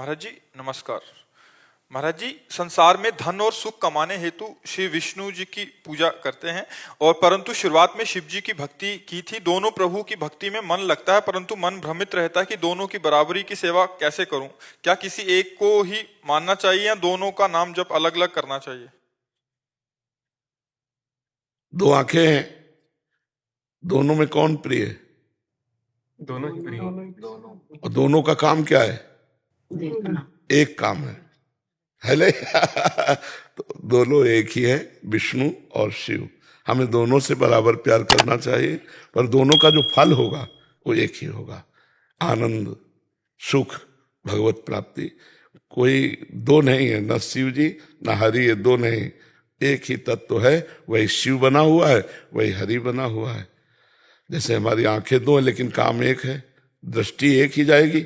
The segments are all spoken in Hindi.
महाराज जी नमस्कार। महाराज जी, संसार में धन और सुख कमाने हेतु श्री विष्णु जी की पूजा करते हैं और परंतु शुरुआत में शिव जी की भक्ति की थी। दोनों प्रभु की भक्ति में मन लगता है परंतु मन भ्रमित रहता है कि दोनों की बराबरी की सेवा कैसे करूं। क्या किसी एक को ही मानना चाहिए या दोनों का नाम जप अलग अलग करना चाहिए? दो आंखें हैं, दोनों में कौन प्रिय है? दोनों ही प्रिय। और दोनों का काम क्या है? देखना। एक काम है ले तो दोनों एक ही है, विष्णु और शिव। हमें दोनों से बराबर प्यार करना चाहिए, पर दोनों का जो फल होगा वो एक ही होगा। आनंद, सुख, भगवत प्राप्ति। कोई दो नहीं है, न शिव जी न हरि, ये दो नहीं, एक ही तत्व है। वही शिव बना हुआ है, वही हरि बना हुआ है। जैसे हमारी आंखें दो हैं लेकिन काम एक है, दृष्टि एक ही जाएगी,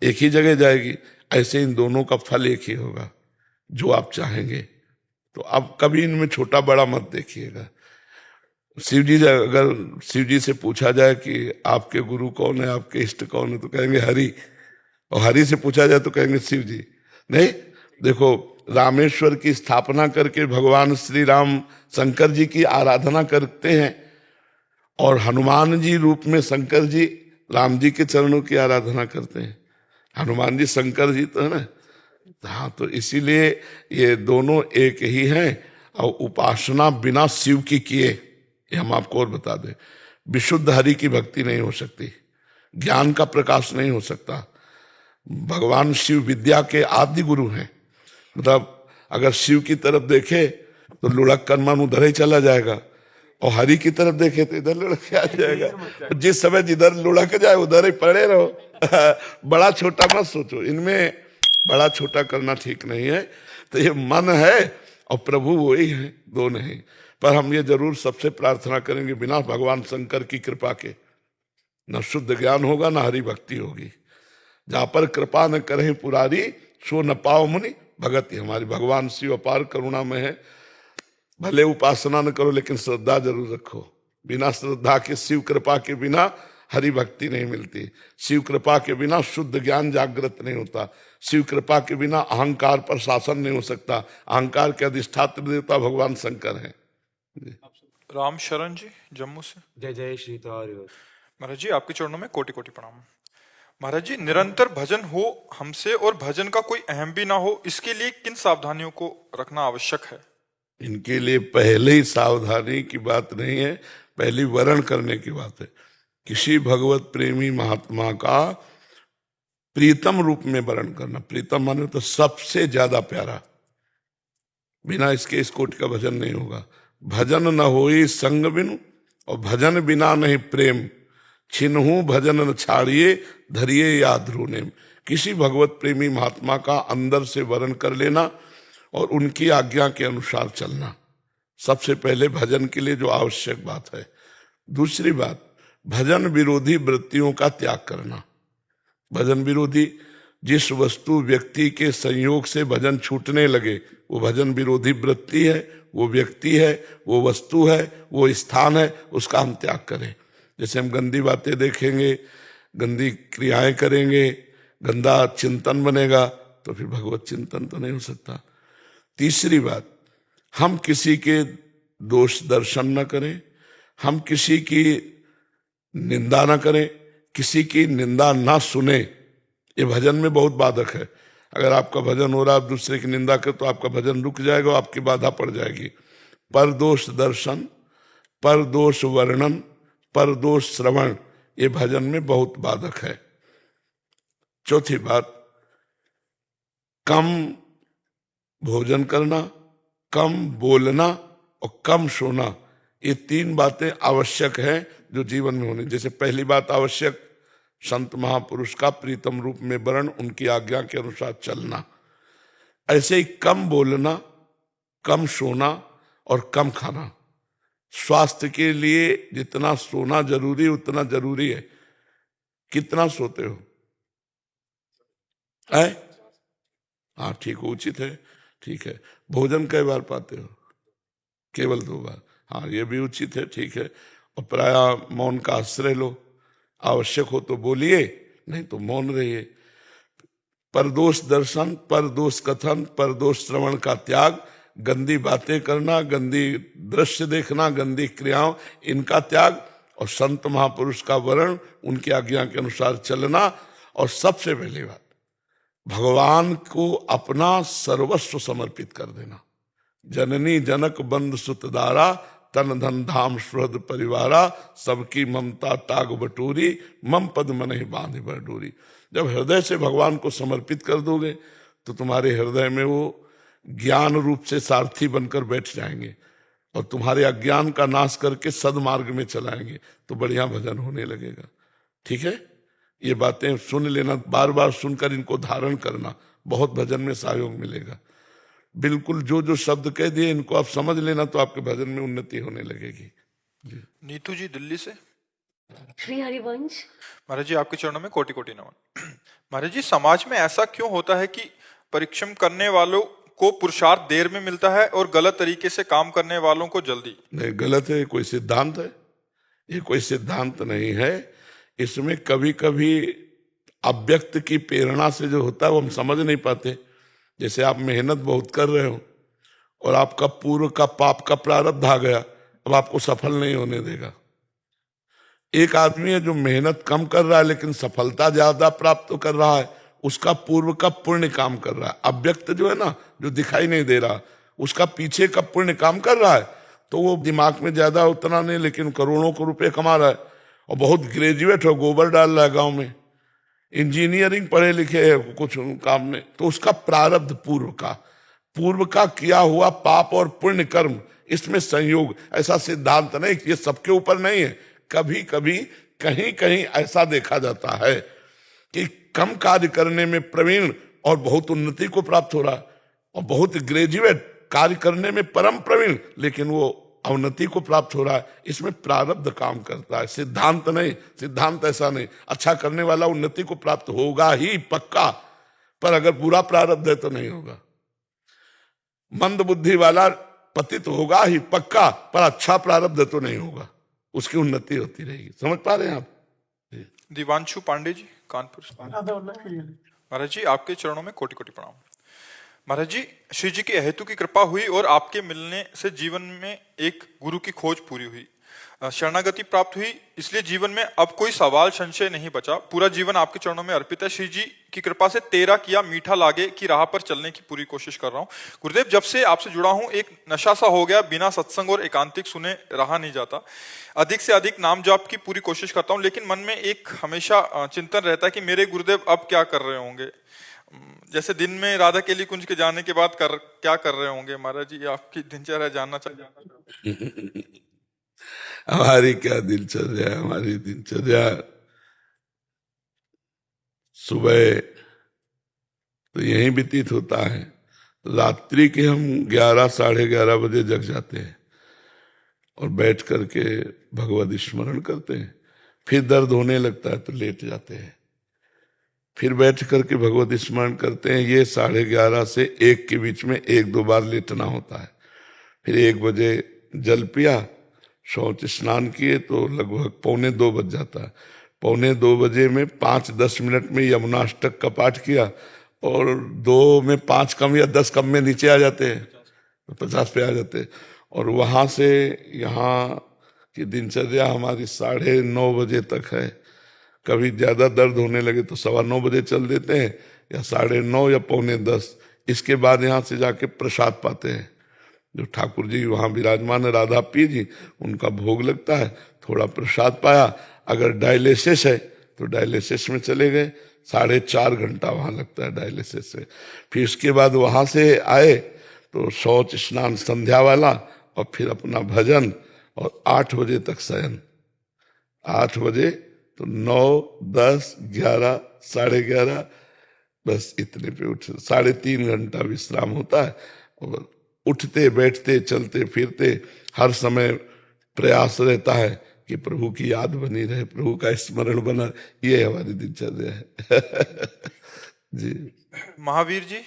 एक ही जगह जाएगी, ऐसे इन दोनों का फल एक ही होगा जो आप चाहेंगे। तो अब कभी इनमें छोटा बड़ा मत देखिएगा। अगर शिव जी से पूछा जाए कि आपके गुरु कौन है, आपके इष्ट कौन है, तो कहेंगे हरि। और हरि से पूछा जाए तो कहेंगे शिव जी। नहीं, देखो, रामेश्वर की स्थापना करके भगवान श्री राम शंकर जी की आराधना करते हैं और हनुमान जी रूप में शंकर जी राम जी के चरणों की आराधना करते हैं। हनुमान जी शंकर जी तो है ना। हाँ, तो इसीलिए ये दोनों एक ही हैं। और उपासना बिना शिव की किए, ये हम आपको और बता दें, विशुद्ध हरि की भक्ति नहीं हो सकती, ज्ञान का प्रकाश नहीं हो सकता। भगवान शिव विद्या के आदि गुरु हैं। मतलब अगर शिव की तरफ देखे तो लुढ़क कर मन उधर ही चला जाएगा, और हरि की तरफ देखे तो इधर लुढ़क के आ जाएगा। जिस समय जिधर लुढ़क जाए उधर ही पड़े रहो। बड़ा छोटा मत सोचो, इनमें बड़ा छोटा करना ठीक नहीं है। तो ये मन है और प्रभु वही है, दो नहीं। पर हम ये जरूर सबसे प्रार्थना करेंगे, बिना भगवान शंकर की कृपा के न शुद्ध ज्ञान होगा न हरि भक्ति होगी। जहां पर कृपा न करें पुरारी, सो न पाओ मुनि भगति। हमारी भगवान शिव अपार करुणा में है। भले उपासना न करो लेकिन श्रद्धा जरूर रखो। बिना श्रद्धा के, शिव कृपा के बिना हरि भक्ति नहीं मिलती। शिव कृपा के बिना शुद्ध ज्ञान जागृत नहीं होता। शिव कृपा के बिना अहंकार पर शासन नहीं हो सकता। अहंकार के अधिष्ठात्र देवता भगवान शंकर हैं। राम शरण जी जम्मू से। जय जय श्री तारी। महाराज जी, आपके चरणों में कोटि कोटि प्रणाम। महाराज जी, निरंतर भजन हो हमसे और भजन का कोई अहम भी ना हो, इसके लिए किन सावधानियों को रखना आवश्यक है? इनके लिए पहले ही सावधानी की बात नहीं है, पहली वर्ण करने की बात है। किसी भगवत प्रेमी महात्मा का प्रीतम रूप में वर्ण करना। प्रीतम माने तो सबसे ज्यादा प्यारा। बिना इसके इस कोटि का भजन नहीं होगा। भजन न होई संग बिनु, और भजन बिना नहीं प्रेम। छिन्हू भजन न छाड़िए, धरिए याद नेम। किसी भगवत प्रेमी महात्मा का अंदर से वर्ण कर लेना और उनकी आज्ञा के अनुसार चलना, सबसे पहले भजन के लिए जो आवश्यक बात है। दूसरी बात, भजन विरोधी वृत्तियों का त्याग करना। भजन विरोधी, जिस वस्तु व्यक्ति के संयोग से भजन छूटने लगे वो भजन विरोधी वृत्ति है, वो व्यक्ति है, वो वस्तु है, वो स्थान है, उसका हम त्याग करें। जैसे हम गंदी बातें देखेंगे, गंदी क्रियाएं करेंगे, गंदा चिंतन बनेगा, तो फिर भगवत चिंतन तो नहीं हो सकता। तीसरी बात, हम किसी के दोष दर्शन न करें, हम किसी की निंदा न करें, किसी की निंदा ना सुने। ये भजन में बहुत बाधक है। अगर आपका भजन हो रहा है, आप दूसरे की निंदा कर तो आपका भजन रुक जाएगा, आपकी बाधा पड़ जाएगी। पर दोष दर्शन, पर दोष वर्णन, पर दोष श्रवण, ये भजन में बहुत बाधक है। चौथी बात, कम भोजन करना, कम बोलना और कम सोना, ये तीन बातें आवश्यक हैं जो जीवन में होनी। जैसे पहली बात आवश्यक, संत महापुरुष का प्रीतम रूप में वर्ण, उनकी आज्ञा के अनुसार चलना। ऐसे ही कम बोलना, कम सोना और कम खाना। स्वास्थ्य के लिए जितना सोना जरूरी उतना जरूरी है। कितना सोते हो? हाँ ठीक, उचित है, ठीक है। भोजन कई बार पाते हो? केवल 2 बार। हाँ, ये भी उचित है, ठीक है। और प्राय मौन का आश्रय लो। आवश्यक हो तो बोलिए, नहीं तो मौन रहिए। परदोष दर्शन, परदोष कथन, परदोष श्रवण का त्याग, गंदी बातें करना, गंदी दृश्य देखना, गंदी क्रियाओं, इनका त्याग, और संत महापुरुष का वर्ण, उनकी आज्ञा के अनुसार चलना, और सबसे पहली बात भगवान को अपना सर्वस्व समर्पित कर देना। जननी जनक बंधु सुत दारा, तन धन धाम सुहृद परिवारा, सबकी ममता टाग बटोरी, मम पद मन ही बांधे बरडोरी। जब हृदय से भगवान को समर्पित कर दोगे तो तुम्हारे हृदय में वो ज्ञान रूप से सारथी बनकर बैठ जाएंगे और तुम्हारे अज्ञान का नाश करके सदमार्ग में चलाएंगे, तो बढ़िया भजन होने लगेगा। ठीक है, ये बातें सुन लेना, बार बार सुनकर इनको धारण करना, बहुत भजन में सहयोग मिलेगा। बिल्कुल जो जो शब्द कह दिए इनको आप समझ लेना, तो आपके भजन में उन्नति होने लगेगी। नीतू जी दिल्ली से। श्री हरिवंश। महाराज जी आपके चरणों में कोटि कोटि नमन। महाराज जी, समाज में ऐसा क्यों होता है कि परिश्रम करने वालों को पुरुषार्थ देर में मिलता है और गलत तरीके से काम करने वालों को जल्दी? नहीं, गलत है, कोई सिद्धांत है? ये कोई सिद्धांत नहीं है। इसमें कभी कभी अव्यक्त की प्रेरणा से जो होता है वो हम समझ नहीं पाते। जैसे आप मेहनत बहुत कर रहे हो और आपका पूर्व का पाप का प्रारब्ध आ गया, अब आपको सफल नहीं होने देगा। एक आदमी है जो मेहनत कम कर रहा है लेकिन सफलता ज्यादा प्राप्त कर रहा है, उसका पूर्व का पुण्य काम कर रहा है। अव्यक्त जो है ना, जो दिखाई नहीं दे रहा, उसका पीछे का पुण्य काम कर रहा है, तो वो दिमाग में ज्यादा उतना नहीं, लेकिन करोड़ों को रुपए कमा रहा है और बहुत ग्रेजुएट हो, गोबर डाल रहा है गाँव में, इंजीनियरिंग पढ़े लिखे है कुछ काम में, तो उसका प्रारब्ध पूर्व का किया हुआ पाप और पुण्य कर्म, इसमें संयोग। ऐसा सिद्धांत नहीं, ये सबके ऊपर नहीं है। कभी कभी कहीं कहीं ऐसा देखा जाता है कि कम कार्य करने में प्रवीण और बहुत उन्नति को प्राप्त हो रहा है, और बहुत ग्रेजुएट कार्य करने में परम प्रवीण लेकिन वो अवनति को प्राप्त हो रहा है। इसमें प्रारब्ध काम करता है, सिद्धांत नहीं। सिद्धांत ऐसा नहीं, अच्छा करने वाला उन्नति को प्राप्त होगा ही पक्का, पर अगर बुरा प्रारब्ध है तो नहीं होगा। मंद बुद्धि वाला पतित होगा ही पक्का, पर अच्छा प्रारब्ध है तो नहीं होगा, उसकी उन्नति होती रहेगी। समझ पा रहे हैं आप? दिवांशु पांडे जी कानपुर से। महाराज जी आपके चरणों में कोटि कोटि प्रणाम। महाराज जी, श्री जी की अहेतु की कृपा हुई और आपके मिलने से जीवन में एक गुरु की खोज पूरी हुई, शरणागति प्राप्त हुई, इसलिए जीवन में अब कोई सवाल संशय नहीं बचा। पूरा जीवन आपके चरणों में अर्पित है। श्री जी की कृपा से तेरा किया मीठा लागे की राह पर चलने की पूरी कोशिश कर रहा हूँ। गुरुदेव, जब से आपसे जुड़ा हूँ एक नशा सा हो गया, बिना सत्संग और एकांतिक सुने रहा नहीं जाता। अधिक से अधिक नाम जाप की पूरी कोशिश करता हूँ, लेकिन मन में एक हमेशा चिंतन रहता है कि मेरे गुरुदेव अब क्या कर रहे होंगे। जैसे दिन में राधा केली कुंज के जाने के बाद क्या कर रहे होंगे। महाराज जी आपकी दिनचर्या जानना चाहिए। हमारी क्या दिनचर्या है? हमारी दिनचर्या सुबह तो यहीं व्यतीत होता है, रात्रि के हम 11 साढ़े 11 बजे जग जाते हैं और बैठ करके भगवत स्मरण करते हैं। फिर दर्द होने लगता है तो लेट जाते हैं, फिर बैठ करके भगवत स्मरण करते हैं। ये 11:30 से 1 के बीच में 1-2 बार लेटना होता है। फिर 1 बजे जल पिया, शौच स्नान किए तो लगभग 1:45 बज जाता है। 1:45 बजे में 5-10 मिनट में यमुनाष्टक का पाठ किया और 2 में 5 कम या 10 कम में नीचे आ जाते हैं, 50 पे आ जाते हैं। और वहां से यहाँ की दिनचर्या हमारी 9:30 बजे तक है। कभी ज्यादा दर्द होने लगे तो 9:15 बजे चल देते हैं, या 9:30 या 9:45। इसके बाद यहाँ से जाके प्रसाद पाते हैं। जो ठाकुर जी वहाँ विराजमान है, राधा पी जी, उनका भोग लगता है, थोड़ा प्रसाद पाया। अगर डायलिसिस है तो डायलिसिस में चले गए, 4.5 घंटा वहाँ लगता है डायलिसिस से। फिर उसके बाद वहाँ से आए तो शौच स्नान संध्या वाला, और फिर अपना भजन, और 8 बजे तक शयन। 8 बजे तो 9, 10, 11, 11:30, बस इतने पे उठ 3.5 घंटा विश्राम होता है। और उठते बैठते चलते फिरते हर समय प्रयास रहता है कि प्रभु की याद बनी रहे, प्रभु का स्मरण बना। ये हमारी दिनचर्या है। जी महावीर जी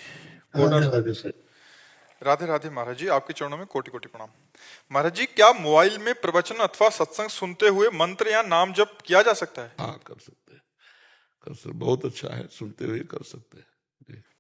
राधे राधे। महाराज जी आपके चरणों में कोटि कोटि प्रणाम। महाराज जी, क्या मोबाइल में प्रवचन अथवा सत्संग सुनते हुए मंत्र या नाम जप किया जा सकता है? हाँ, कर सकते हैं, बहुत अच्छा है, सुनते हुए कर सकते हैं।